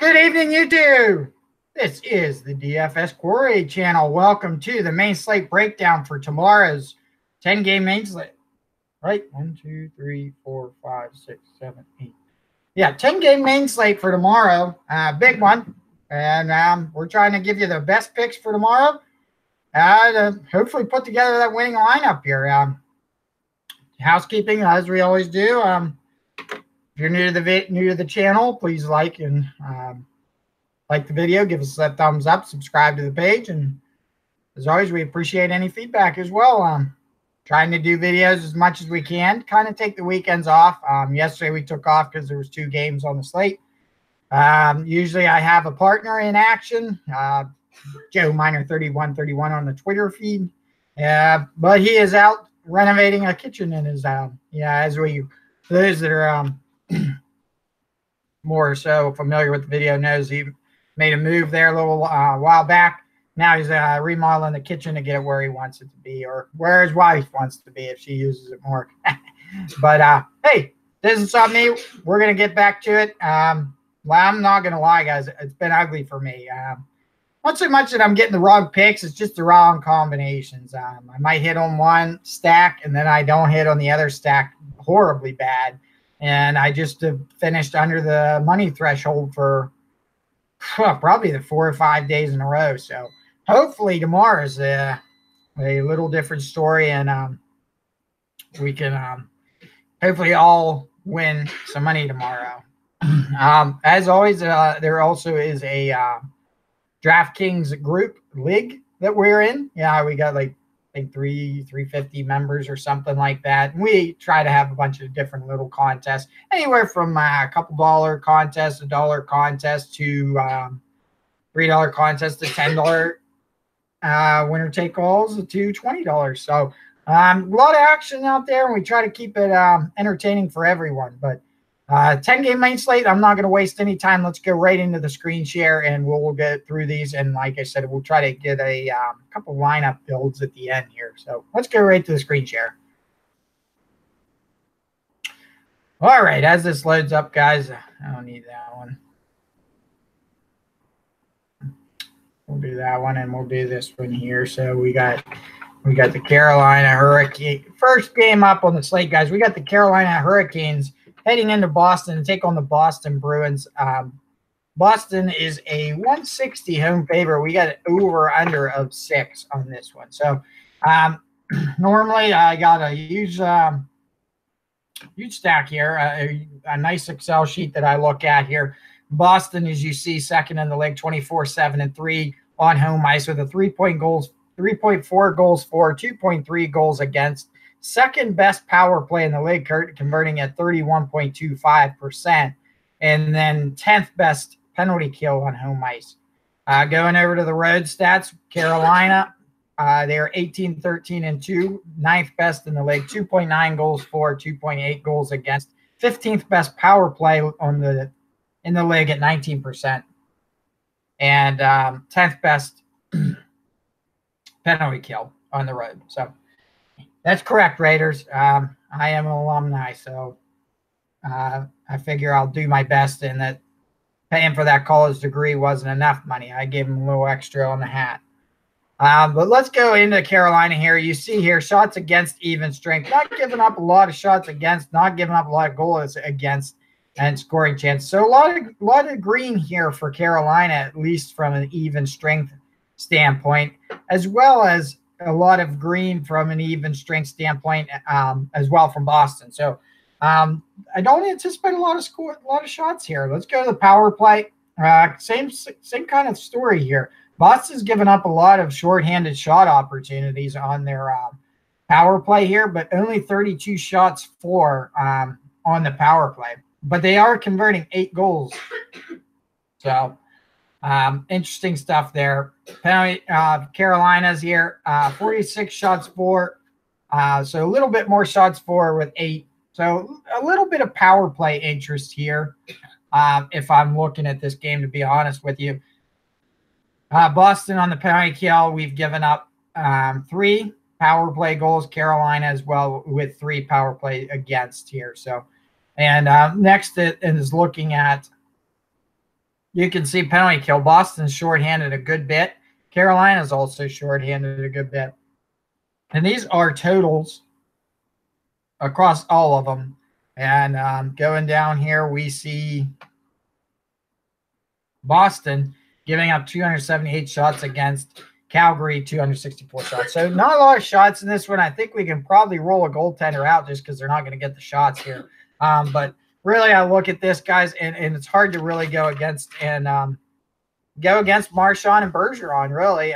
Good evening, YouTube. This is the DFS Quarry channel. Welcome to the main slate breakdown for tomorrow's 10-game main slate. Right? 1, 2, 3, 4, 5, 6, 7, 8. Yeah, 10-game main slate for tomorrow. Big one. And we're trying to give you the best picks for tomorrow. To hopefully put together that winning lineup here. Housekeeping, as we always do. If you're new to the channel, please like the video, give us that thumbs up, subscribe to the page, and as always, we appreciate any feedback as well. Trying to do videos as much as we can, kind of take the weekends off. Yesterday we took off because there was 2 games on the slate. Usually I have a partner in action, Joe Miner 3131 on the Twitter feed, but he is out renovating a kitchen in his those that are more so familiar with the video knows he made a move there a little while back. Now he's remodeling the kitchen to get it where he wants it to be, or where his wife wants it to be if she uses it more. But hey, this is on me. We're gonna get back to it. Well, I'm not gonna lie, guys. It's been ugly for me. Not so much that I'm getting the wrong picks; it's just the wrong combinations. I might hit on one stack, and then I don't hit on the other stack horribly bad. And I just finished under the money threshold for probably the 4 or 5 days in a row. So hopefully tomorrow's a little different story, and we can hopefully all win some money tomorrow. As always, there also is a DraftKings group league that we're in. Yeah, we got like 350 members or something like that. And we try to have a bunch of different little contests, anywhere from a couple $1 contest, $1 contest to $3 contest to $10 winner take alls to $20. So a lot of action out there, and we try to keep it entertaining for everyone. But 10-game main slate, I'm not going to waste any time. Let's go right into the screen share, and we'll get through these. And like I said, we'll try to get a couple lineup builds at the end here. So let's go right to the screen share. All right, as this loads up, guys, I don't need that one. We'll do that one, and we'll do this one here. So we got the Carolina Hurricane. First game up on the slate, guys. We got the Carolina Hurricanes heading into Boston to take on the Boston Bruins. Boston is a 160 home favorite. We got an over-under of 6 on this one. So normally I got a huge stack here, a nice Excel sheet that I look at here. Boston, as you see, second in the league, 24-7-3 on home ice with a 3.4 goals for, 2.3 goals against. Second best power play in the league, converting at 31.25%. And then 10th best penalty kill on home ice. Going over to the road stats, Carolina, they're 18-13-2, 9th best in the league, 2.9 goals for, 2.8 goals against. 15th best power play in the league at 19%. And 10th best penalty kill on the road. So that's correct, Raiders. I am an alumni, so I figure I'll do my best, and that paying for that college degree wasn't enough money. I gave them a little extra on the hat. But let's go into Carolina here. You see here, shots against even strength. Not giving up a lot of shots against, not giving up a lot of goals against, and scoring chance. So a lot of green here for Carolina, at least from an even strength standpoint, as well as a lot of green from an even strength standpoint as well from Boston. So I don't anticipate a lot of shots here. Let's go to the power play. Same kind of story here. Boston's given up a lot of shorthanded shot opportunities on their power play here, but only 32 shots for on the power play. But they are converting 8 goals. So interesting stuff there. Penalty, Carolina's here, 46 shots for, so a little bit more shots for with 8. So a little bit of power play interest here, if I'm looking at this game, to be honest with you. Boston on the penalty kill, we've given up 3 power play goals. Carolina as well with 3 power play against here. So, and next is looking at You can see penalty kill. Boston's shorthanded a good bit. Carolina's also shorthanded a good bit. And these are totals across all of them. And going down here, we see Boston giving up 278 shots against Calgary, 264 shots. So not a lot of shots in this one. I think we can probably roll a goaltender out just because they're not going to get the shots here. But really, I look at this, guys, and it's hard to really go against Marchand and Bergeron, really.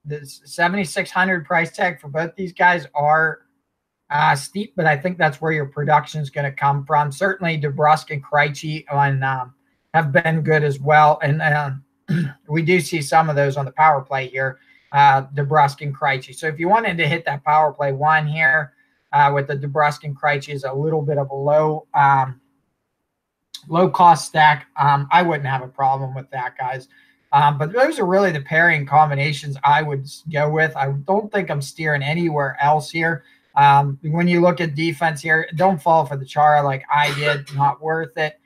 The 7,600 price tag for both these guys are steep, but I think that's where your production is going to come from. Certainly, DeBrusk and Krejci have been good as well. And we do see some of those on the power play here, DeBrusk and Krejci. So if you wanted to hit that power play one here with the DeBrusk and Krejci is a little bit of a low cost stack, I wouldn't have a problem with that, guys. But those are really the pairing combinations I would go with. I don't think I'm steering anywhere else here. When you look at defense here, don't fall for the Chara like I did. Not worth it.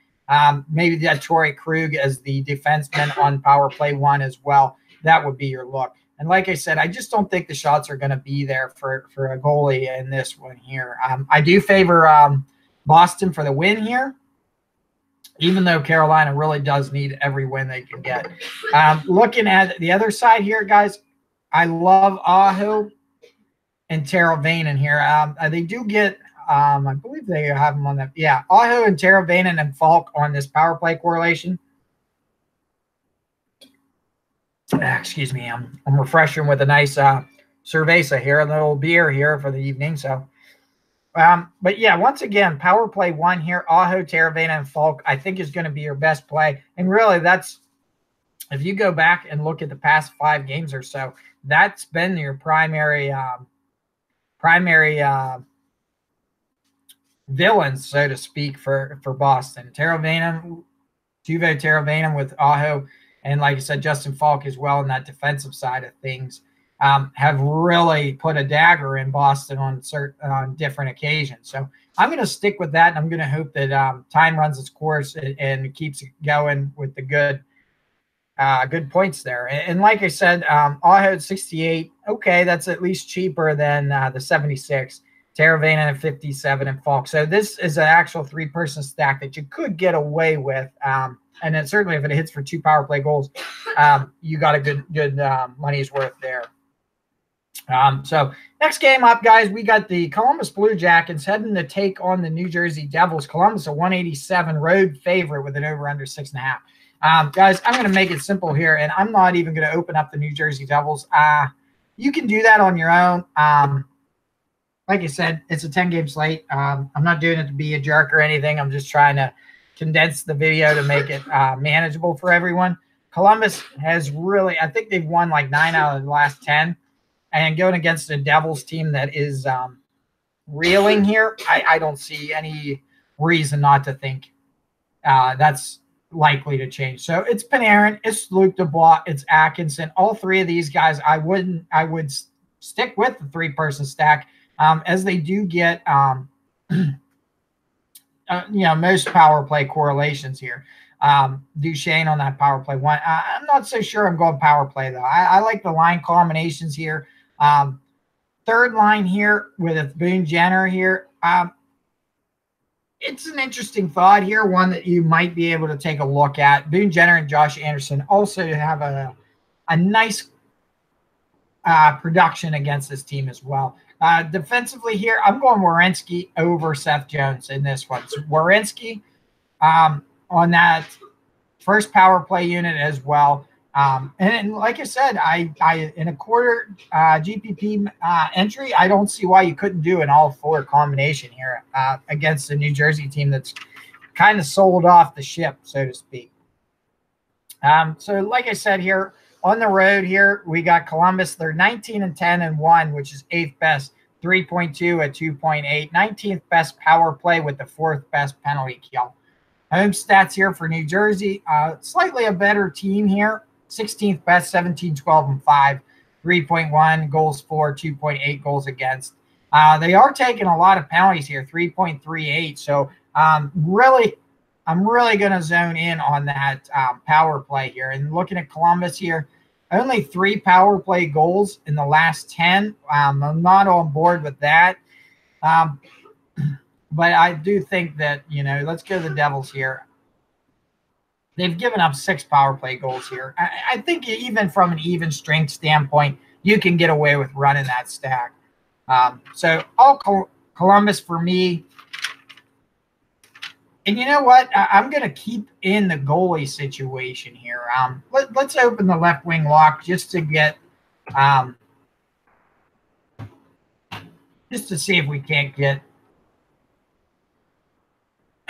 Maybe that Torrey Krug as the defenseman on power play one as well. That would be your look. And like I said, I just don't think the shots are going to be there for a goalie in this one here. I do favor Boston for the win here, even though Carolina really does need every win they can get. Looking at the other side here, guys, I love Aho and Teravainen here. They do get, I believe they have them on that. Yeah, Aho and Teravainen and Falk on this power play correlation. Excuse me, I'm refreshing with a nice cerveza here, a little beer here for the evening. So, but yeah, once again, power play one here, Aho, Teravainen, and Falk, I think is going to be your best play. And really, that's, if you go back and look at the past 5 games or so, that's been your primary villains, so to speak, for Boston. Teravainen, Juvo Teravainen with Aho, and like I said, Justin Falk as well in that defensive side of things, have really put a dagger in Boston on different occasions. So I'm going to stick with that, and I'm going to hope that time runs its course and keeps it going with the good points there. And like I said, Aho at 68. Okay, that's at least cheaper than the 76. Teravainen at 57 and Falk. So this is an actual 3-person stack that you could get away with. And then certainly if it hits for 2 power play goals, you got a good money's worth there. So next game up, guys, we got the Columbus Blue Jackets heading to take on the New Jersey Devils. Columbus a 187 road favorite with an over-under 6.5. Guys, I'm going to make it simple here, and I'm not even going to open up the New Jersey Devils. You can do that on your own. Like I said, it's a 10-game slate. I'm not doing it to be a jerk or anything. I'm just trying to condense the video to make it manageable for everyone. Columbus has really, I think they've won like 9 out of the last 10. And going against a Devils team that is reeling here, I don't see any reason not to think that's likely to change. So it's Panarin, it's Luke Dubois, it's Atkinson. All 3 of these guys, I would stick with the 3-person stack as they do get most power play correlations here. Duchesne on that power play one. I'm not so sure I'm going power play, though. I like the line combinations here. Third line here with Boone Jenner here. It's an interesting thought here, one that you might be able to take a look at. Boone Jenner and Josh Anderson also have a nice production against this team as well. Defensively here, I'm going Werenski over Seth Jones in this one. So Werenski on that first power play unit as well. And like I said, I in a quarter GPP entry, I don't see why you couldn't do an all-4 combination here against a New Jersey team that's kind of sold off the ship, so to speak. So like I said here, on the road here, we got Columbus. They're 19-10-1, which is 8th best, 3.2 at 2.8, 19th best power play with the 4th best penalty kill. Home stats here for New Jersey, slightly a better team here. 16th best, 17-12-5, 3.1 goals for, 2.8 goals against. They are taking a lot of penalties here, 3.38. So really I'm really going to zone in on that power play here. And looking at Columbus here, only 3 power play goals in the last 10. I'm not on board with that. But I do think that, let's go to the Devils here. They've given up 6 power play goals here. I think even from an even strength standpoint, you can get away with running that stack. So all Columbus for me. And you know what? I'm going to keep in the goalie situation here. Let's open the left wing lock just to get just to see if we can't get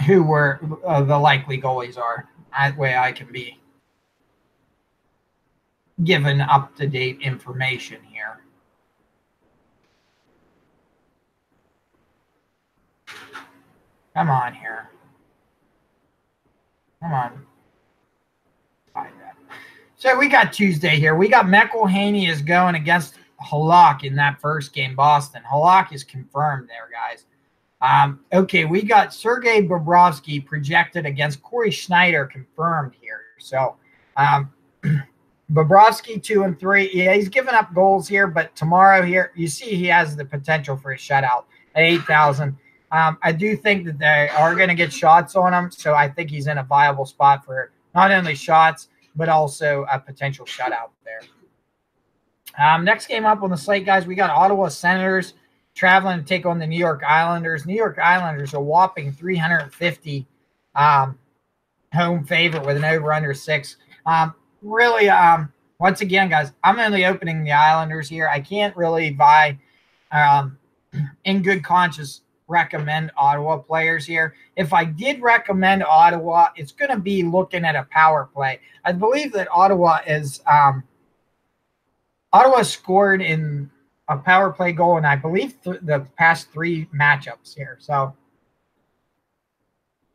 who the likely goalies are. That way I can be given up-to-date information here. Come on here. Come on. Find that. So we got Tuesday here. We got McElhaney is going against Halak in that first game, Boston. Halak is confirmed there, guys. Okay, we got Sergei Bobrovsky projected against Corey Schneider confirmed here. So Bobrovsky 2 and 3. Yeah, he's given up goals here, but tomorrow here, you see he has the potential for a shutout at 8,000. I do think that they are going to get shots on him, so I think he's in a viable spot for not only shots, but also a potential shutout there. Next game up on the slate, guys, we got Ottawa Senators traveling to take on the New York Islanders. New York Islanders are whopping 350 home favorite with an over-under 6. Really, once again, guys, I'm only opening the Islanders here. I can't really in good conscience, recommend Ottawa players here. If I did recommend Ottawa, it's going to be looking at a power play. I believe that Ottawa scored in a power play goal, and I believe the past 3 matchups here. So,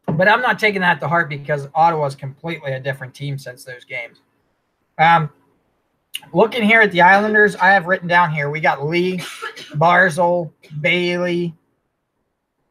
but I'm not taking that to heart because Ottawa is completely a different team since those games. Looking here at the Islanders, I have written down here, we got Lee, Barzal, Bailey,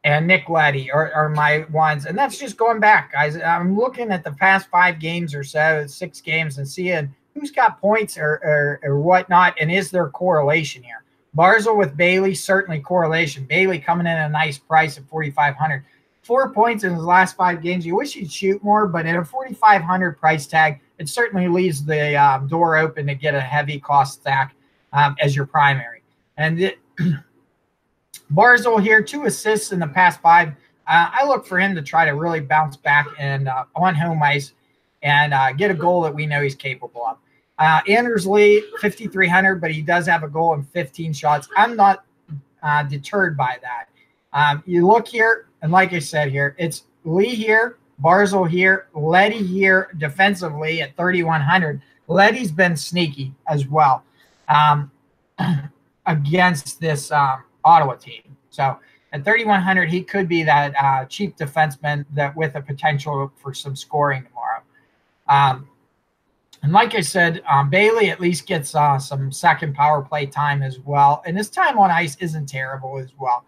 and Nick Leddy are my ones. And that's just going back, guys. I'm looking at the past 5 games or so, 6 games, and seeing who's got points or whatnot, and is there correlation here? Barzal with Bailey, certainly correlation. Bailey coming in at a nice price at 4,500. 4 points in his last 5 games. You wish he'd shoot more, but at a 4,500 price tag, it certainly leaves the door open to get a heavy cost stack as your primary. And Barzal here, 2 assists in the past 5. I look for him to try to really bounce back and on home ice and get a goal that we know he's capable of. Anders Lee, 5,300, but he does have a goal in 15 shots. I'm not deterred by that. You look here, and like I said here, it's Lee here, Barzal here, Leddy here defensively at 3,100. Leddy's been sneaky as well against this Ottawa team. So at 3,100, he could be that cheap defenseman that with a potential for some scoring tomorrow. And like I said, Bailey at least gets some second power play time as well. And his time on ice isn't terrible as well.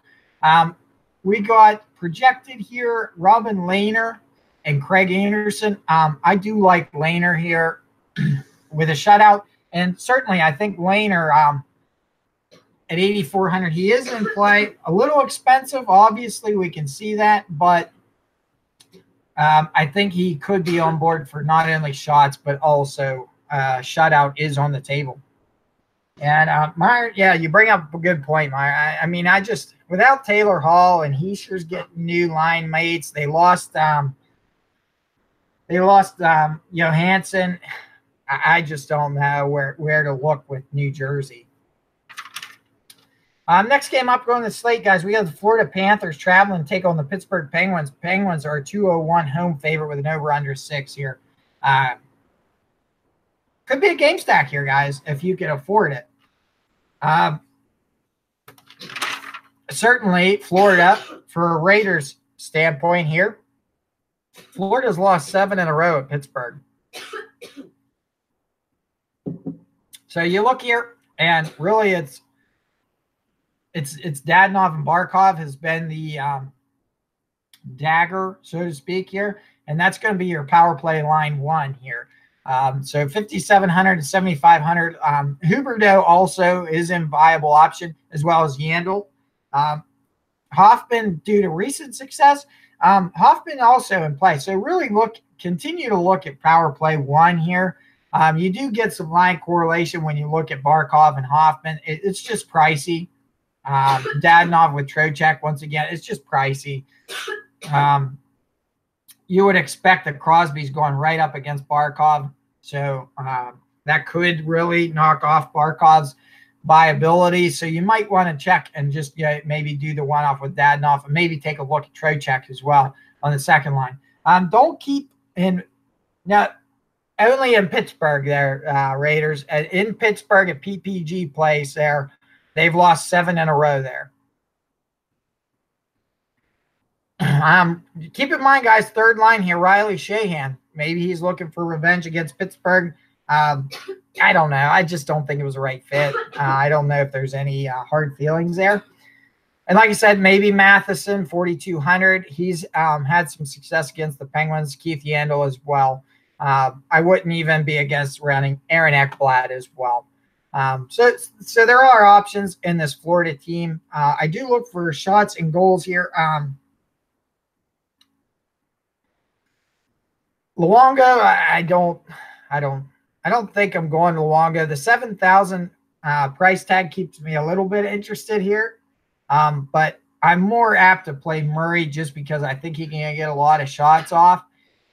We got projected here Robin Lehner and Craig Anderson. I do like Lehner here with a shutout. And certainly I think Lehner at 8,400, he is in play. A little expensive, obviously, we can see that. But I think he could be on board for not only shots, but also shutout is on the table. And Meyer, yeah, you bring up a good point, Meyer. I mean, without Taylor Hall and Heischer's getting new line mates, they lost Johansson. I just don't know where to look with New Jersey. Next game up on the slate, guys, we got the Florida Panthers traveling to take on the Pittsburgh Penguins. Penguins are a 201 home favorite with an over-under 6 here. Could be a game stack here, guys, if you can afford it. Certainly, Florida, for a Raiders standpoint here, Florida's lost 7 in a row at Pittsburgh. So you look here, and really it's Dadonov and Barkov has been the dagger, so to speak, here. And that's going to be your power play line 1 here. So 5,700 to 7,500. Huberdeau also is a viable option, as well as Yandel. Hoffman, due to recent success, Hoffman also in play. So really continue to look at power play 1 here. You do get some line correlation when you look at Barkov and Hoffman. It's just pricey. Dadonov with Trocheck, once again, it's just pricey. You would expect that Crosby's going right up against Barkov. So that could really knock off Barkov's viability. So you might want to check and just maybe do the one-off with Dadonov and maybe take a look at Trocheck as well on the second line. Don't keep in – now, only in Pittsburgh there, Raiders. In Pittsburgh at PPG place there, they've lost 7 in a row there. Keep in mind, guys, third line here, Riley Sheahan. Maybe he's looking for revenge against Pittsburgh. I don't know. I just don't think it was the right fit. I don't know if there's any hard feelings there. And like I said, maybe Matheson, 4,200. He's had some success against the Penguins. Keith Yandel as well. I wouldn't even be against running Aaron Ekblad as well. So there are options in this Florida team. I do look for shots and goals here. Luongo, I don't think I'm going to Luongo. The 7,000 price tag keeps me a little bit interested here. But I'm more apt to play Murray just because I think he can get a lot of shots off.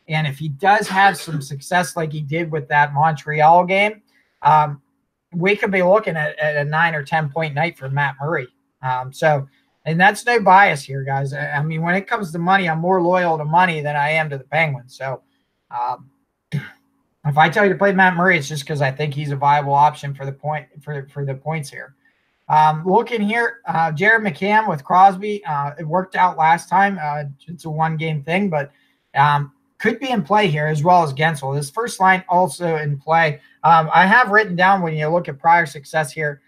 And if he does have some success like he did with that Montreal game, we could be looking at a 9 or 10 point night for Matt Murray. And that's no bias here, guys. I mean, when it comes to money, I'm more loyal to money than I am to the Penguins. So if I tell you to play Matt Murray, it's just because I think he's a viable option for the points here. Looking here, Jared McCann with Crosby. It worked out last time. It's a one-game thing, but could be in play here as well as Gensel. This first line also in play. I have written down when you look at prior success here,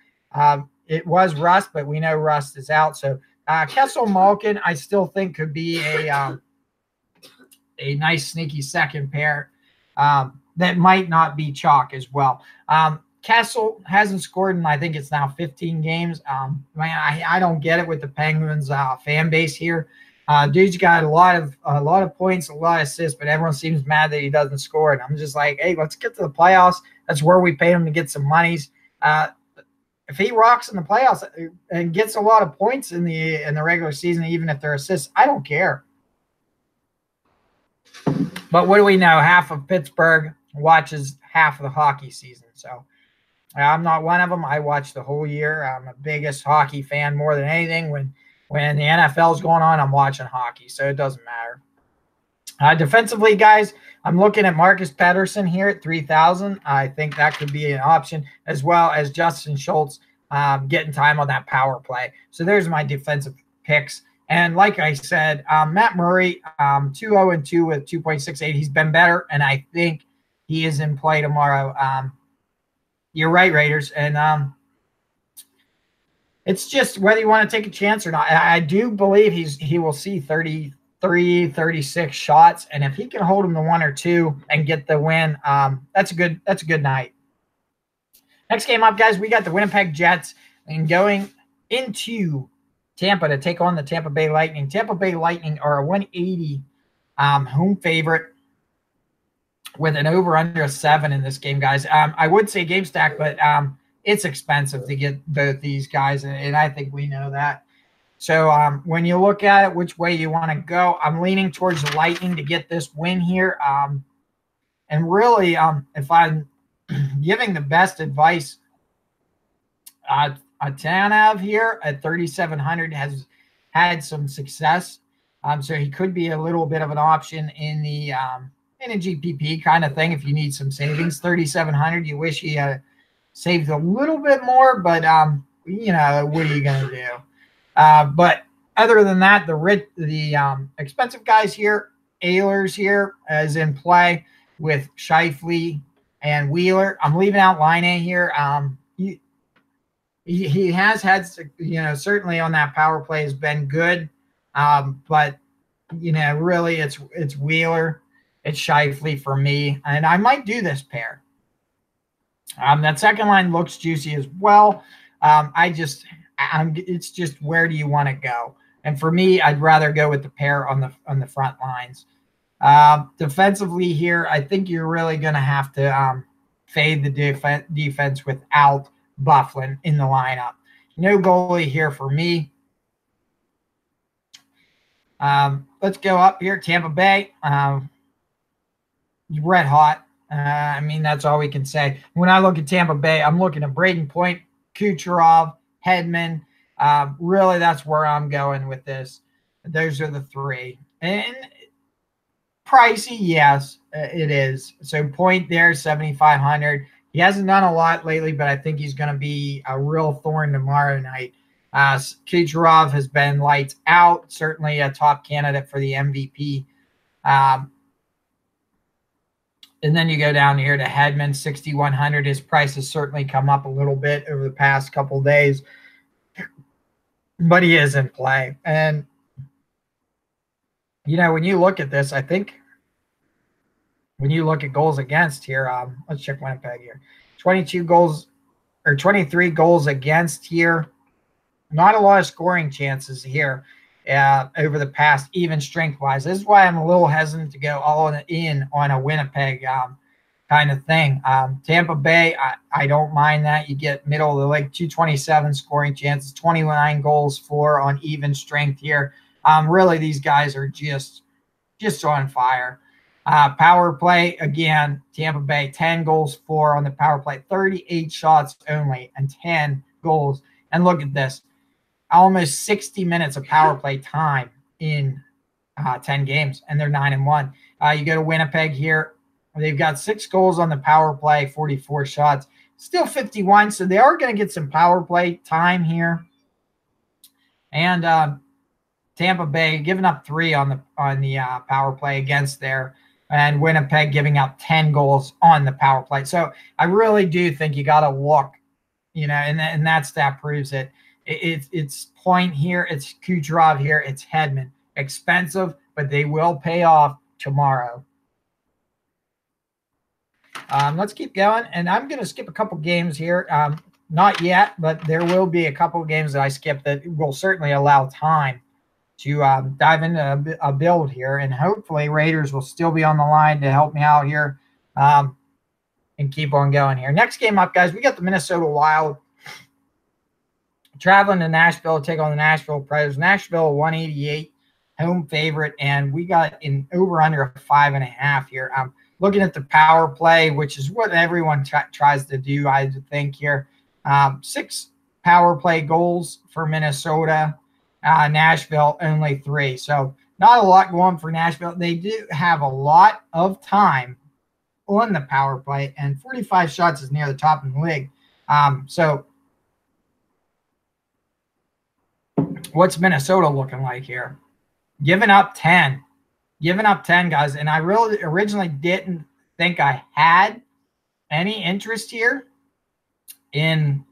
it was Rust, but we know Rust is out. So Kessel Malkin, I still think could be a nice sneaky second pair that might not be chalk as well. Kessel hasn't scored in, I think it's now 15 games. I don't get it with the Penguins fan base here. Dude's got a lot of points, a lot of assists, but everyone seems mad that he doesn't score. And I'm just like, hey, let's get to the playoffs. That's where we pay him to get some monies. If he rocks in the playoffs and gets a lot of points in the regular season, even if they're assists, I don't care. But what do we know? Half of Pittsburgh watches half of the hockey season. So I'm not one of them. I watch the whole year. I'm the biggest hockey fan more than anything. When the NFL is going on, I'm watching hockey. So it doesn't matter. Defensively, guys, I'm looking at Marcus Pettersson here at 3,000. I think that could be an option, as well as Justin Schultz getting time on that power play. So there's my defensive picks. And like I said, Matt Murray, 2-0-2 with 2.68. He's been better, and I think he is in play tomorrow. You're right, Raiders. And it's just whether you want to take a chance or not. I do believe he will see 33, 36 shots, and if he can hold him to 1 or 2 and get the win, that's a good night. Next game up, guys, we got the Winnipeg Jets and going into Tampa to take on the Tampa Bay Lightning. Tampa Bay Lightning are a 180 home favorite with an over-under of 7 in this game, guys. I would say game stack, but it's expensive to get both these guys, and I think we know that. So when you look at it, which way you want to go, I'm leaning towards the Lightning to get this win here. And really, if I'm giving the best advice, Tanev here at 3,700 has had some success. So he could be a little bit of an option in a GPP kind of thing if you need some savings. 3,700, you wish he had saved a little bit more, but what are you going to do? But other than that, the expensive guys here, Ehlers here is in play with Scheifele and Wheeler. I'm leaving out Line A here. He has had, certainly on that power play has been good. But really it's Wheeler, it's Scheifele for me, and I might do this pair. That second line looks juicy as well. It's just where do you want to go? And for me, I'd rather go with the pair on the front lines. Defensively here, I think you're really going to have to fade the defense without Byfuglien in the lineup. No goalie here for me. Let's go up here. Tampa Bay, red hot. That's all we can say. When I look at Tampa Bay, I'm looking at Braden Point, Kucherov, Hedman. Really, that's where I'm going with this. Those are the three. And pricey, yes, it is. So Point there, 7,500. He hasn't done a lot lately, but I think he's going to be a real thorn tomorrow night. Kucherov has been lights out, certainly a top candidate for the MVP. And then you go down here to Hedman, 6,100. His price has certainly come up a little bit over the past couple of days, but he is in play. And, when you look at this, I think when you look at goals against here, let's check Winnipeg here. 23 goals against here. Not a lot of scoring chances here over the past, even strength-wise. This is why I'm a little hesitant to go all in on a Winnipeg kind of thing. Tampa Bay, I don't mind that. You get middle of the league, 227 scoring chances, 29 goals for on even strength here. Really, these guys are just on fire. Power play, again, Tampa Bay, 10 goals for on the power play, 38 shots only, and 10 goals. And look at this. Almost 60 minutes of power play time in 10 games, and they're 9-1. You go to Winnipeg here. They've got 6 goals on the power play, 44 shots, still 51. So they are going to get some power play time here. And Tampa Bay giving up 3 on the power play against there, and Winnipeg giving up 10 goals on the power play. So I really do think you got to look, and that stat proves it. It's Point here, it's Kucherov here, it's Hedman. Expensive, but they will pay off tomorrow. Let's keep going, and I'm going to skip a couple games here. Not yet, but there will be a couple of games that I skip that will certainly allow time to dive into a build here, and hopefully Raiders will still be on the line to help me out here and keep on going here. Next game up, guys, we got the Minnesota Wild traveling to Nashville to take on the Nashville Predators. Nashville 188 home favorite, and we got an over-under of 5.5 here. Looking at the power play, which is what everyone tries to do, I think here. 6 power play goals for Minnesota. Nashville only 3. So not a lot going for Nashville. They do have a lot of time on the power play, and 45 shots is near the top in the league. So what's Minnesota looking like here? Giving up 10. Giving up 10, guys. And I really originally didn't think I had any interest here in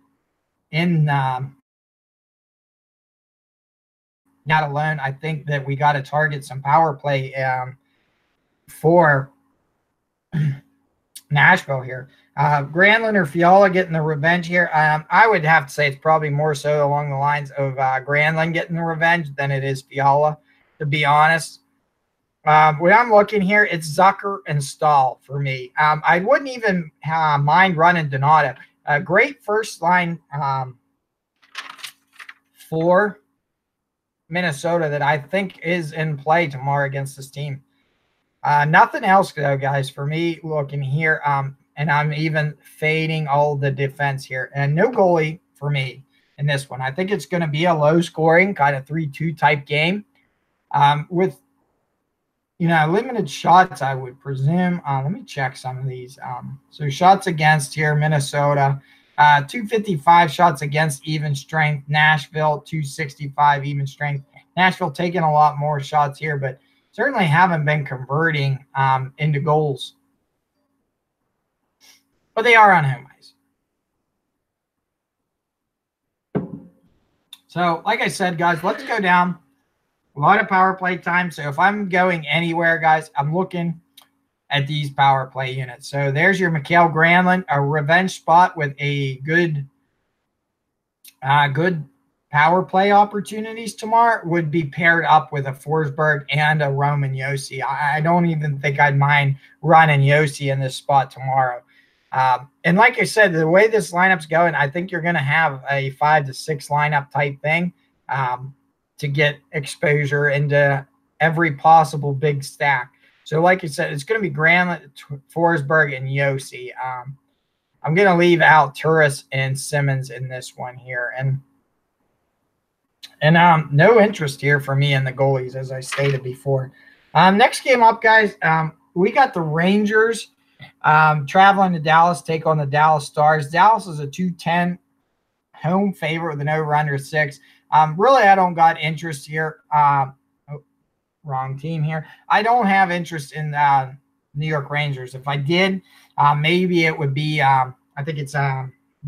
not alone. I think that we got to target some power play for Nashville here. Granlund or Fiala getting the revenge here. I would have to say it's probably more so along the lines of Granlund getting the revenge than it is Fiala, to be honest. When I'm looking here, it's Zucker and Stahl for me. I wouldn't even mind running Donato. A great first line for Minnesota that I think is in play tomorrow against this team. Nothing else, though, guys, for me looking here. And I'm even fading all the defense here. And no goalie for me in this one. I think it's going to be a low-scoring, kind of 3-2 type game with, limited shots, I would presume. Let me check some of these. So shots against here, Minnesota. 255 shots against even strength. Nashville, 265 even strength. Nashville taking a lot more shots here, but certainly haven't been converting into goals. But they are on home ice. So, like I said, guys, let's go down A lot of power play time. So if I'm going anywhere, guys, I'm looking at these power play units. So there's your Mikael Granlund, a revenge spot with a good power play opportunities tomorrow would be paired up with a Forsberg and a Roman Yossi. I don't even think I'd mind running Yossi in this spot tomorrow. And like I said, the way this lineup's going, I think you're going to have a 5 to 6 lineup type thing to get exposure into every possible big stack. So like I said, it's going to be Granlund, Forsberg, and Yossi. I'm going to leave out Turris and Simmons in this one here. And no interest here for me in the goalies, as I stated before. Next game up, guys, we got the Rangers traveling to Dallas, take on the Dallas Stars. Dallas is a 210 home favorite with an over-under 6. Really, I don't got interest here. Wrong team here. I don't have interest in New York Rangers. If I did, maybe it would be, I think it's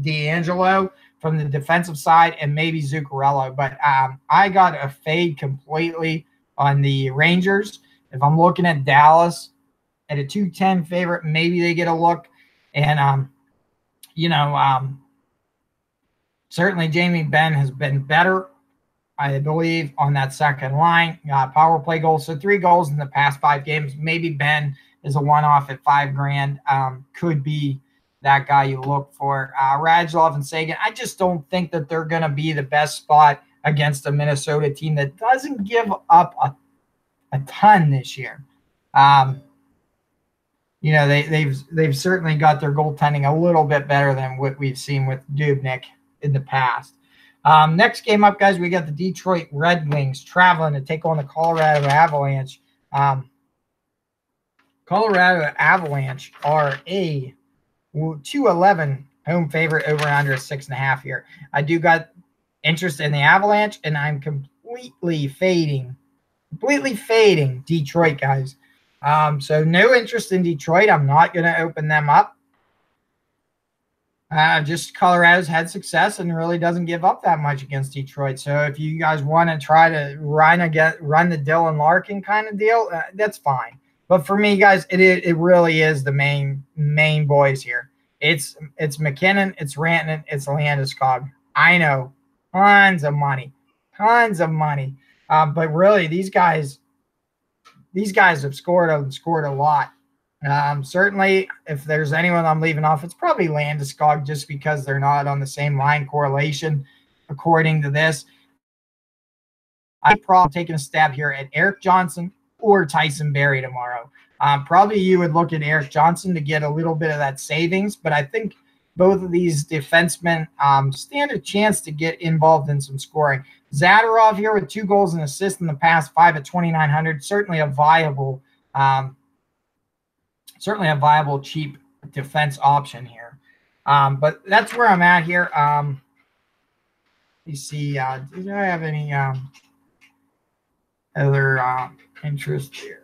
D'Angelo from the defensive side and maybe Zuccarello. But I got a fade completely on the Rangers. If I'm looking at Dallas at a 210 favorite, maybe they get a look. And, certainly Jamie Benn has been better, I believe, on that second line. Power play goals. So 3 goals in the past 5 games. Maybe Ben is a one-off at $5,000. Could be that guy you look for. Radulov and Sagan, I just don't think that they're going to be the best spot against a Minnesota team that doesn't give up a ton this year. They've certainly got their goaltending a little bit better than what we've seen with Dubnyk in the past. Next game up, guys, we got the Detroit Red Wings traveling to take on the Colorado Avalanche. Colorado Avalanche are a 211 home favorite over under 6.5 here. I do got interest in the Avalanche, and I'm completely fading Detroit, guys. So no interest in Detroit. I'm not going to open them up. Just Colorado's had success and really doesn't give up that much against Detroit. So if you guys want to try to run the Dylan Larkin kind of deal, that's fine. But for me, guys, it really is the main boys here. It's McKinnon, it's Rantanen, it's Landeskog. I know, tons of money. But really, these guys have scored a lot. Certainly, if there's anyone I'm leaving off, it's probably Landeskog, just because they're not on the same line correlation, according to this. I'm probably taking a stab here at Eric Johnson or Tyson Barrie tomorrow. Probably you would look at Eric Johnson to get a little bit of that savings, but I think both of these defensemen stand a chance to get involved in some scoring. Zadorov here with 2 goals and assists in the past 5 at 2,900. Certainly a viable cheap defense option here. But that's where I'm at here. You see, do I have any other interest here?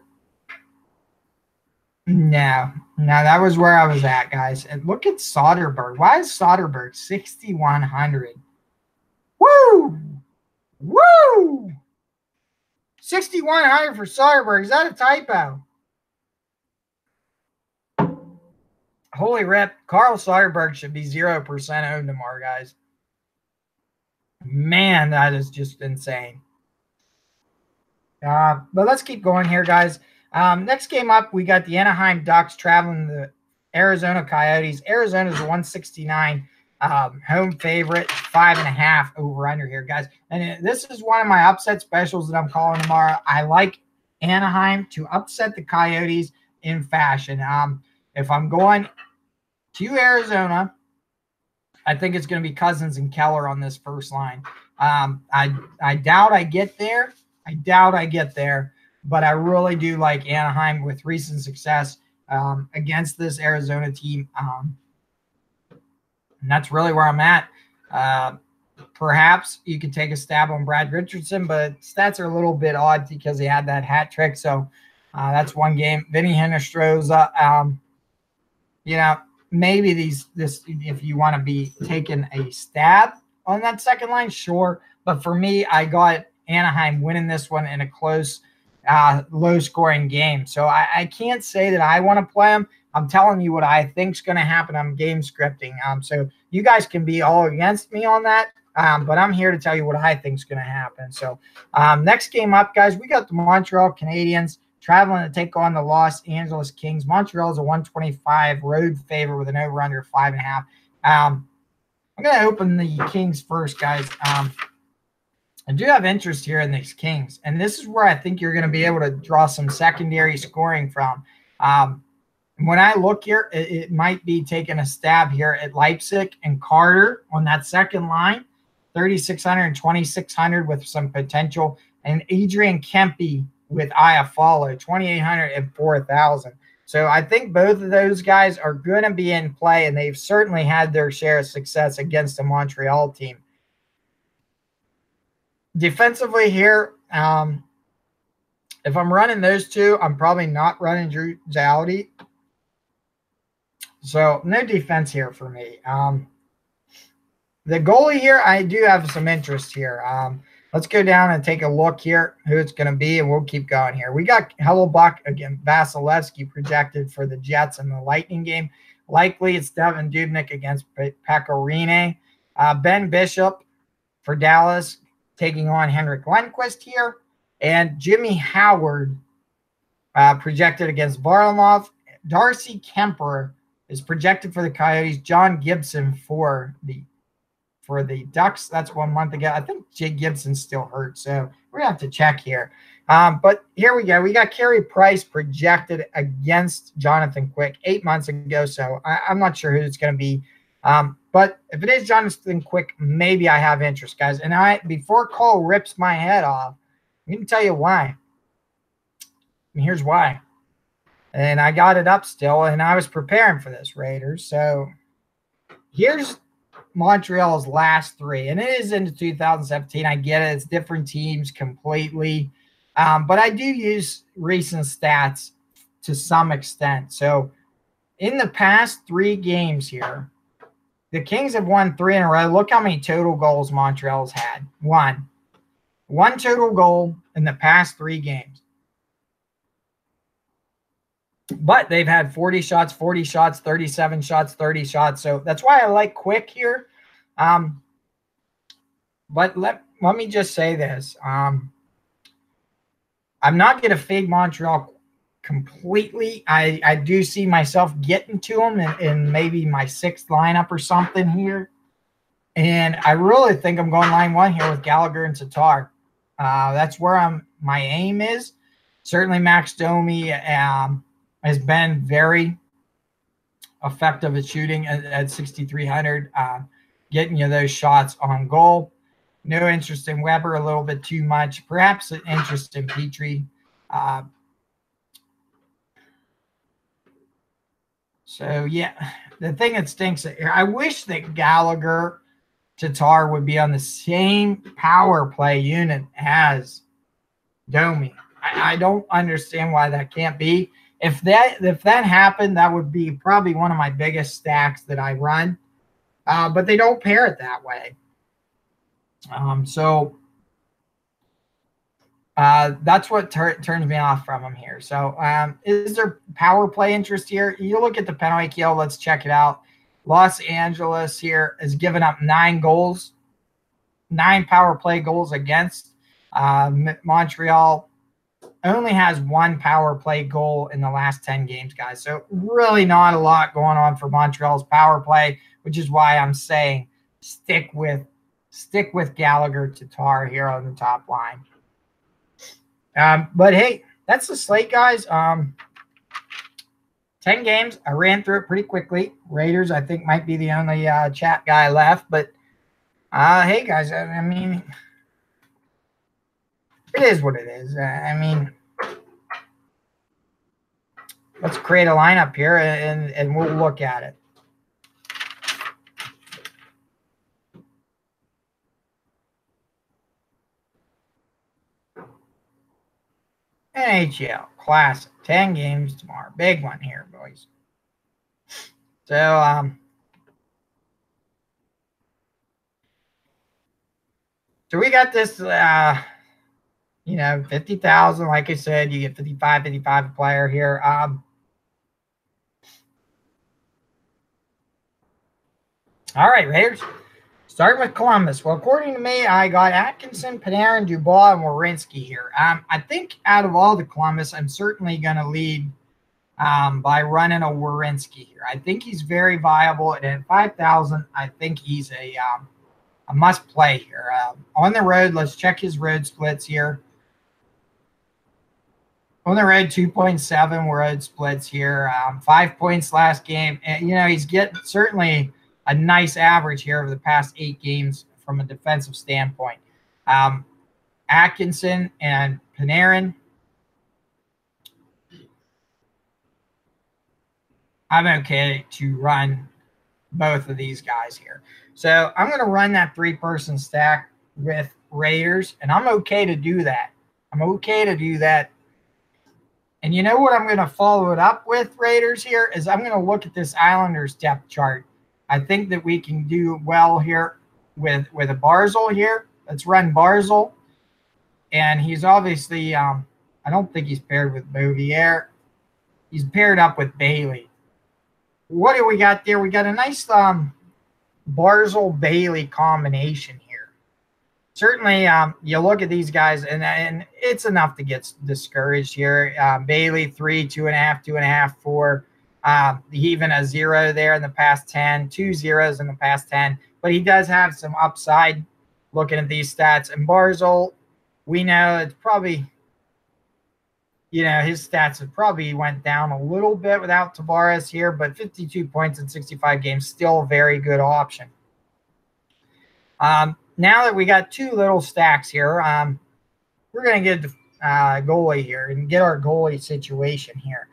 No, that was where I was at, guys. And look at Soderberg. Why is Soderberg 6,100? Woo! 6,100 for Soderberg. Is that a typo? Holy rip. Carl Soderberg should be 0% owned tomorrow, guys. Man, that is just insane. But let's keep going here, guys. Next game up, we got the Anaheim Ducks traveling the Arizona Coyotes. Arizona's a 169 home favorite, 5.5 over under here, guys. And this is one of my upset specials that I'm calling tomorrow. I like Anaheim to upset the Coyotes in fashion. If I'm going to Arizona, I think it's going to be Cousins and Keller on this first line. I doubt I get there. But I really do like Anaheim with recent success against this Arizona team. And that's really where I'm at. Perhaps you could take a stab on Brad Richardson, but stats are a little bit odd because he had that hat trick. So that's one game. Vinny Hinostroza, maybe this if you want to be taking a stab on that second line, sure. But for me, I got Anaheim winning this one in a close, low-scoring game. So I can't say that I want to play them. I'm telling you what I think's going to happen. I'm game scripting. So you guys can be all against me on that. But I'm here to tell you what I think's going to happen. So next game up, guys, we got the Montreal Canadiens traveling to take on the Los Angeles Kings. Montreal is a 125 road favorite with an over-under of 5.5. I'm going to open the Kings first, guys. I do have interest here in these Kings, and this is where I think you're going to be able to draw some secondary scoring from. When I look here, it might be taking a stab here at Leipzig and Carter on that second line, 3,600 and 2,600 with some potential, and Adrian Kempe with Iafallo, 2,800 and 4,000. So I think both of those guys are going to be in play, and they've certainly had their share of success against the Montreal team. Defensively here, if I'm running those two, I'm probably not running Drew Doughty. So no defense here for me. The goalie here, I do have some interest here. Let's go down and take a look here who it's going to be, and we'll keep going here. We got Hellebuck against Vasilevsky projected for the Jets in the Lightning game. Likely it's Devin Dubnyk against Pecorine. Ben Bishop for Dallas taking on Henrik Lundqvist here. And Jimmy Howard projected against Varlamov. Darcy Kemper is projected for the Coyotes. John Gibson for the Ducks. That's 1 month ago. I think Jay Gibson's still hurt, so we're going to have to check here. But here we go. We got Carey Price projected against Jonathan Quick 8 months ago, so I'm not sure who it's going to be. But if it is Jonathan Quick, maybe I have interest, guys. And before Cole rips my head off, I'm going to tell you why. And here's why. And I got it up still, and I was preparing for this, Raiders. So here's Montreal's last three, and it is into 2017. I get it. It's different teams completely. But I do use recent stats to some extent. So in the past 3 games here, the Kings have won 3 in a row. Look how many total goals Montreal's had. One total goal in the past 3 games. But they've had 40 shots, 40 shots, 37 shots, 30 shots. So that's why I like Quick here. But let me just say this. I'm not going to fade Montreal completely. I do see myself getting to them in maybe my 6th lineup or something here. And I really think I'm going line 1 here with Gallagher and Tatar. That's where my aim is. Certainly Max Domi has been very effective at shooting at 6,300, getting you those shots on goal. No interest in Weber, a little bit too much. Perhaps an interest in Petrie. So, yeah, the thing that stinks, I wish that Gallagher, Tatar would be on the same power play unit as Domi. I don't understand why that can't be. If that happened, that would be probably one of my biggest stacks that I run. But they don't pair it that way. So that's what turns me off from them here. So is there power play interest here? You look at the penalty kill. Let's check it out. Los Angeles here has given up 9 goals, 9 power play goals against. Montreal only has 1 power play goal in the last 10 games, guys. So really not a lot going on for Montreal's power play, which is why I'm saying stick with Gallagher, Tatar here on the top line. But hey, that's the slate, guys. 10 games. I ran through it pretty quickly. Raiders, I think, might be the only chat guy left. But hey, guys, I mean, it is what it is. I mean, let's create a lineup here and we'll look at it. NHL Classic, 10 games tomorrow. Big one here, boys. So, so we got this You know, 50,000, like I said, you get 55 a player here. All right, Raiders. Starting with Columbus. Well, according to me, I got Atkinson, Panarin, Dubois, and Werenski here. I think out of all the Columbus, I'm certainly going to lead by running a Werenski here. I think he's very viable. And at 5,000, I think he's a must play here. On the road, let's check his road splits here. On the road, 2.7 road splits here. 5 points last game. And, you know, he's getting certainly a nice average here over the past 8 games from a defensive standpoint. Atkinson and Panarin. I'm okay to run both of these guys here. So I'm going to run that 3-person stack with Raiders, and I'm okay to do that. I'm okay to do that. And you know what I'm going to follow it up with, Raiders, here, is I'm going to look at this Islanders depth chart. I think that we can do well here with a Barzal here. Let's run Barzal. And he's obviously, I don't think he's paired with Bouvier. He's paired up with Bailey. What do we got there? We got a nice Barzal-Bailey combination here. Certainly, you look at these guys, and it's enough to get discouraged here. Bailey, 3, 2.5, 2.5, 4. Even a 0 there in the past 10, 2 zeros in the past 10. But he does have some upside looking at these stats. And Barzal, we know it's probably, you know, his stats have probably went down a little bit without Tavares here, but 52 points in 65 games, still a very good option. Now that we got 2 little stacks here, we're going to get goalie here and get our goalie situation here.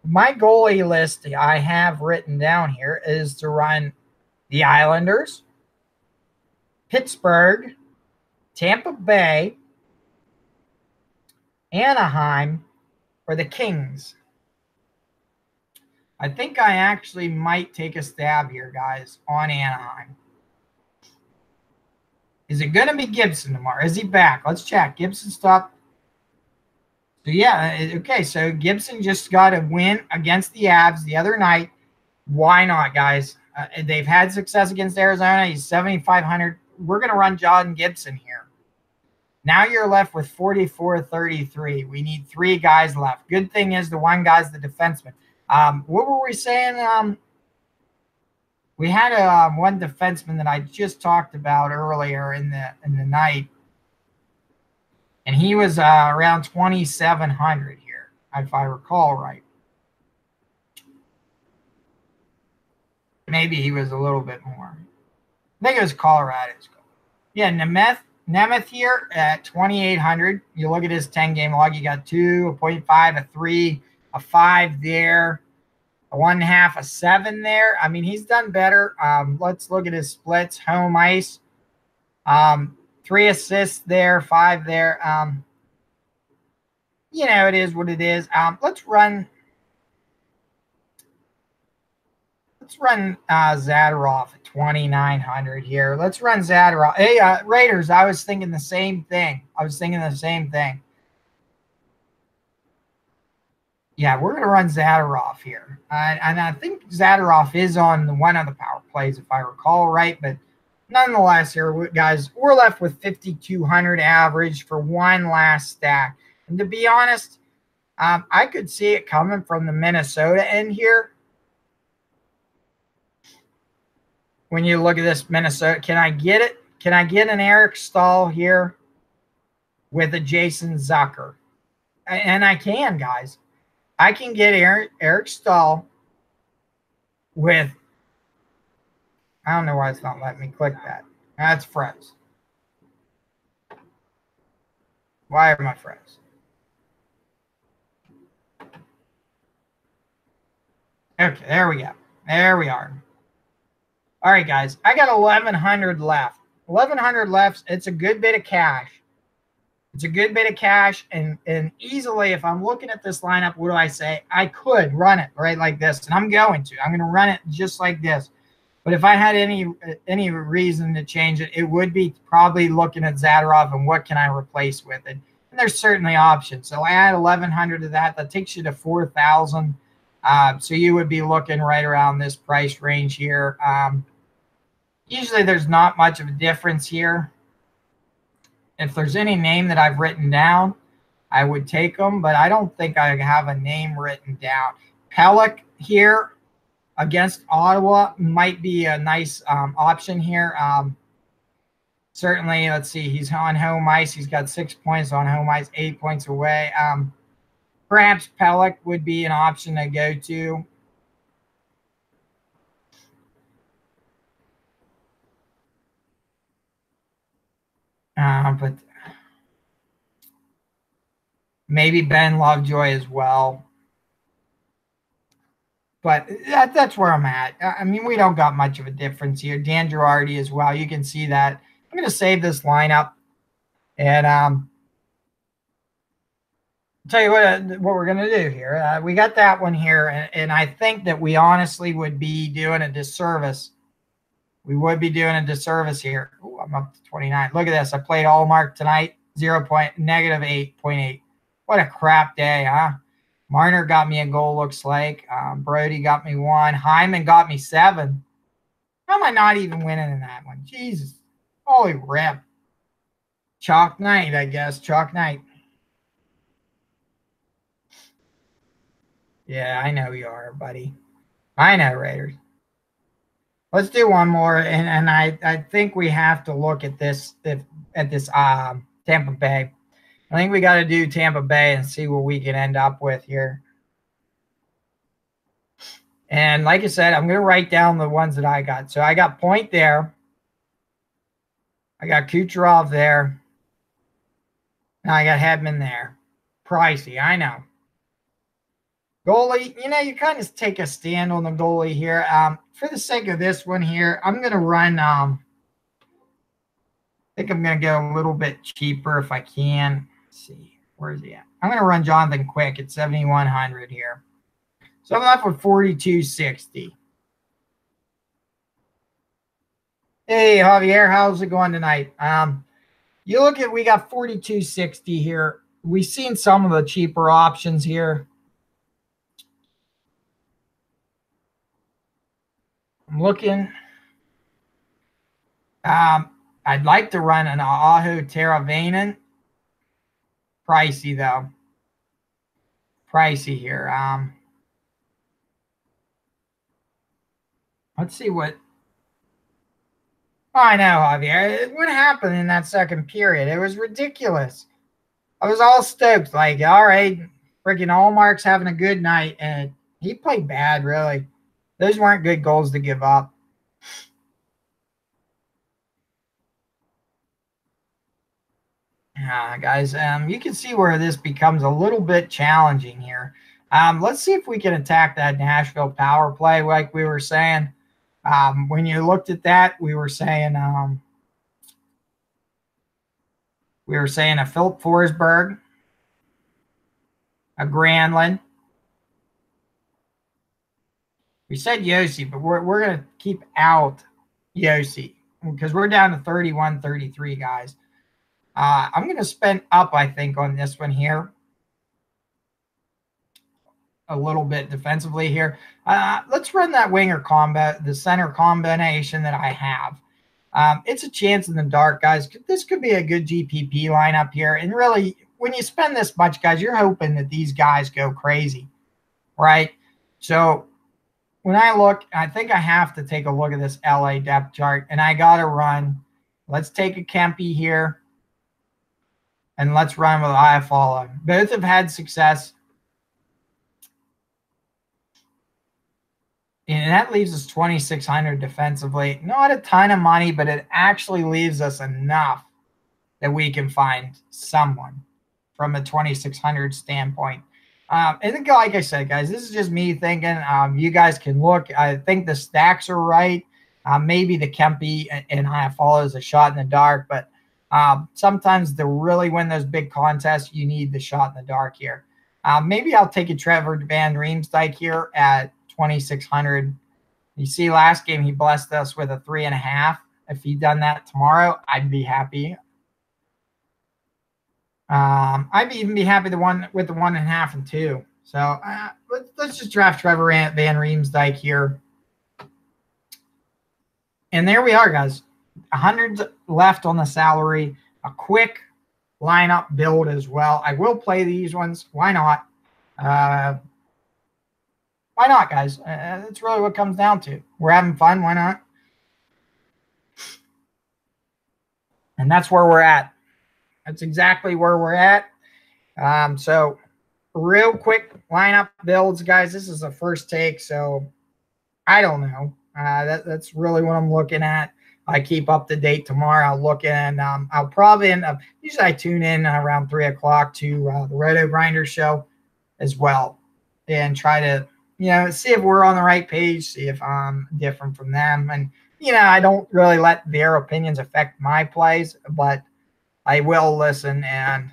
My goalie list I have written down here is to run the Islanders, Pittsburgh, Tampa Bay, Anaheim, or the Kings. I think I actually might take a stab here, guys, on Anaheim. Is it going to be Gibson tomorrow? Is he back? Let's check. Gibson stopped. So, yeah, okay. So, Gibson just got a win against the Avs the other night. Why not, guys? They've had success against Arizona. He's 7,500. We're going to run John Gibson here. Now you're left with 44-33. We need 3 guys left. Good thing is the one guy's the defenseman. What were we saying? We had one defenseman that I just talked about earlier in the night, and he was around 2,700 here, if I recall right. Maybe he was a little bit more. I think it was Colorado's goal. Yeah, Nemeth here at 2,800. You look at his 10-game log. You got 2, a 0.5, a 3, a 5 there. A 1.5, a 7 there. I mean, he's done better. Let's look at his splits. Home ice. 3 assists there, 5 there. You know, it is what it is. Let's run Zadorov at 2,900 here. Let's run Zadorov. Hey, Raiders, I was thinking the same thing. Yeah, we're going to run Zadorov here. And I think Zadorov is on one of the power plays, if I recall right. But nonetheless here, guys, we're left with 5,200 average for one last stack. And to be honest, I could see it coming from the Minnesota end here. When you look at this Minnesota, can I get it? Can I get an Eric Stahl here with a Jason Zucker? And I can, guys. I can get Eric Stahl with, I don't know why it's not letting me click that. That's froze. Why am I froze? Okay, there we go. There we are. All right, guys. I got 1,100 left. 1,100 left. It's a good bit of cash. It's a good bit of cash, and easily, if I'm looking at this lineup, what do I say? I could run it right like this, and I'm going to. I'm going to run it just like this. But if I had any reason to change it, it would be probably looking at Zadorov and what can I replace with it. And there's certainly options. So I add 1,100 to that. That takes you to 4,000. So you would be looking right around this price range here. Usually there's not much of a difference here. If there's any name that I've written down, I would take them, but I don't think I have a name written down. Pelech here against Ottawa might be a nice option here. Certainly, let's see, he's on home ice. He's got 6 points on home ice, 8 points away. Perhaps Pelech would be an option to go to. But maybe Ben Lovejoy as well. But that's where I'm at. I mean, we don't got much of a difference here. Dan Girardi as well. You can see that. I'm going to save this lineup. And tell you what we're going to do here. We got that one here. And I think that we honestly would be doing a disservice. We would be doing a disservice here. Ooh, I'm up to 29. Look at this. I played Allmark tonight. negative 8.8. What a crap day, huh? Marner got me a goal, looks like. Brody got me 1. Hyman got me 7. How am I not even winning in that one? Jesus. Holy rip. Chalk night, I guess. Chalk night. Yeah, I know you are, buddy. I know, Raiders. Let's do one more, and I think we have to look at this Tampa Bay. I think we got to do Tampa Bay and see what we can end up with here. And like I said, I'm going to write down the ones that I got. So I got Point there. I got Kucherov there. Now I got Hedman there. Pricey, I know. Goalie, you kind of take a stand on the goalie here. For the sake of this one here, I'm going to run I think I'm going to go a little bit cheaper if I can. Let's see. Where is he at? I'm going to run Jonathan Quick at 7,100 here. So I'm left with 4,260. Hey, Javier, how's it going tonight? You look at, we got 4,260 here. We've seen some of the cheaper options here. I'm looking. I'd like to run an Aho Teravainen. Pricey, though. Pricey here. Let's see what. Oh, I know, Javier. What happened in that second period? It was ridiculous. I was all stoked. Like, all right, freaking Allmark's having a good night. And he played bad, really. Those weren't good goals to give up. Guys, you can see where this becomes a little bit challenging here. Let's see if we can attack that Nashville power play like we were saying. When you looked at that, we were saying a Philip Forsberg, a Granlund. We said Yossi, but we're going to keep out Yossi because we're down to 31, 33 guys. I'm going to spend up, I think, on this one here. A little bit defensively here. Let's run that winger combo, the center combination that I have. It's a chance in the dark, guys. This could be a good GPP lineup here. And really, when you spend this much, guys, you're hoping that these guys go crazy, right? So when I look, I think I have to take a look at this LA depth chart, and I got to run. Let's take a Kempe here. And let's run with Iafallo. Both have had success. And that leaves us 2,600 defensively. Not a ton of money, but it actually leaves us enough that we can find someone from a 2,600 standpoint. And like I said, guys, this is just me thinking. You guys can look. I think the stacks are right. Maybe the Kempe and Iafallo is a shot in the dark, but sometimes to really win those big contests, you need the shot in the dark here. Maybe I'll take a Trevor Van Riemsdyk here at 2,600. You see, last game he blessed us with a 3.5. If he'd done that tomorrow, I'd be happy. I'd even be happy with the 1.5 and 2. So let's just draft Trevor Van Riemsdyk here. And there we are, guys. 100 left on the salary. A quick lineup build as well. I will play these ones. Why not? Why not, guys? That's really what it comes down to. We're having fun. Why not? And that's where we're at. That's exactly where we're at. So real quick lineup builds, guys. This is the first take, so I don't know. That's really what I'm looking at. I keep up to date tomorrow. I'll look in. I'll probably end up. Usually, I tune in around 3 o'clock to the Roto Grinder show as well, and try to see if we're on the right page, see if I'm different from them, and I don't really let their opinions affect my plays, but I will listen and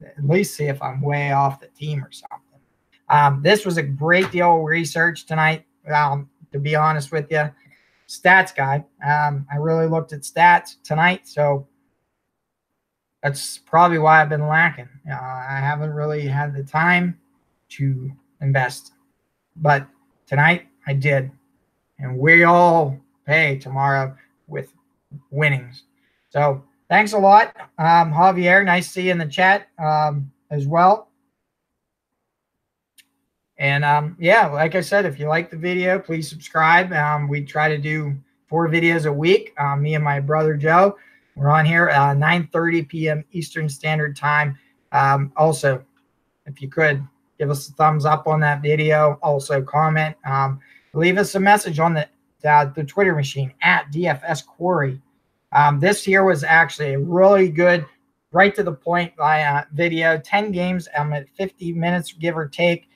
at least see if I'm way off the team or something. This was a great deal of research tonight, to be honest with you. Stats guy. I really looked at stats tonight, so that's probably why I've been lacking. I haven't really had the time to invest, but tonight I did, and we all pay tomorrow with winnings. So thanks a lot, Javier. Nice to see you in the chat as well. And yeah, like I said, if you like the video, please subscribe. We try to do 4 videos a week. Me and my brother Joe, we're on here 9:30 p.m. Eastern Standard Time. Also, if you could give us a thumbs up on that video. Also, comment. Leave us a message on the Twitter machine at DFS Quarry. This here was actually a really good, right to the point video. 10 games. I'm at 50 minutes, give or take.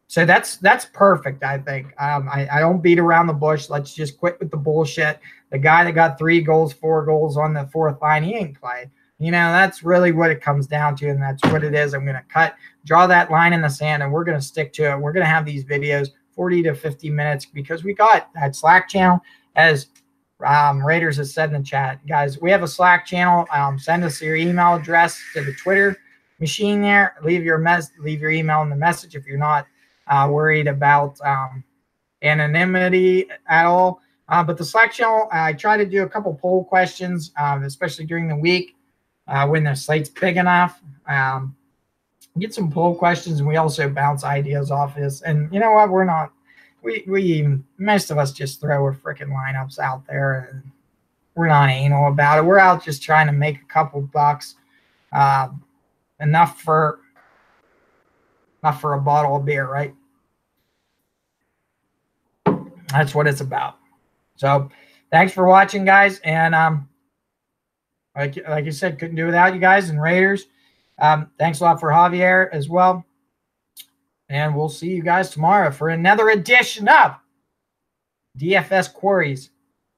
So that's perfect, I think. I don't beat around the bush. Let's just quit with the bullshit. The guy that got 3 goals, 4 goals on the 4th line, he ain't played. That's really what it comes down to, and that's what it is. I'm going to draw that line in the sand, and we're going to stick to it. We're going to have these videos 40 to 50 minutes because we got that Slack channel, as Raiders has said in the chat. Guys, we have a Slack channel. Send us your email address to the Twitter machine there. Leave your email in the message if you're not worried about anonymity at all. But the Slack channel, I try to do a couple poll questions, especially during the week when the slate's big enough. Get some poll questions, and we also bounce ideas off this. And you know what? We're not. We most of us just throw our freaking lineups out there, and we're not anal about it. We're out just trying to make a couple bucks. Enough for a bottle of beer, right? That's what it's about. So thanks for watching, guys. And like I said, couldn't do without you guys and Raiders. Thanks a lot for Javier as well. And we'll see you guys tomorrow for another edition of DFS Quarry's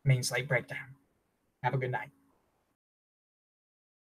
Main Slate Breakdown. Have a good night.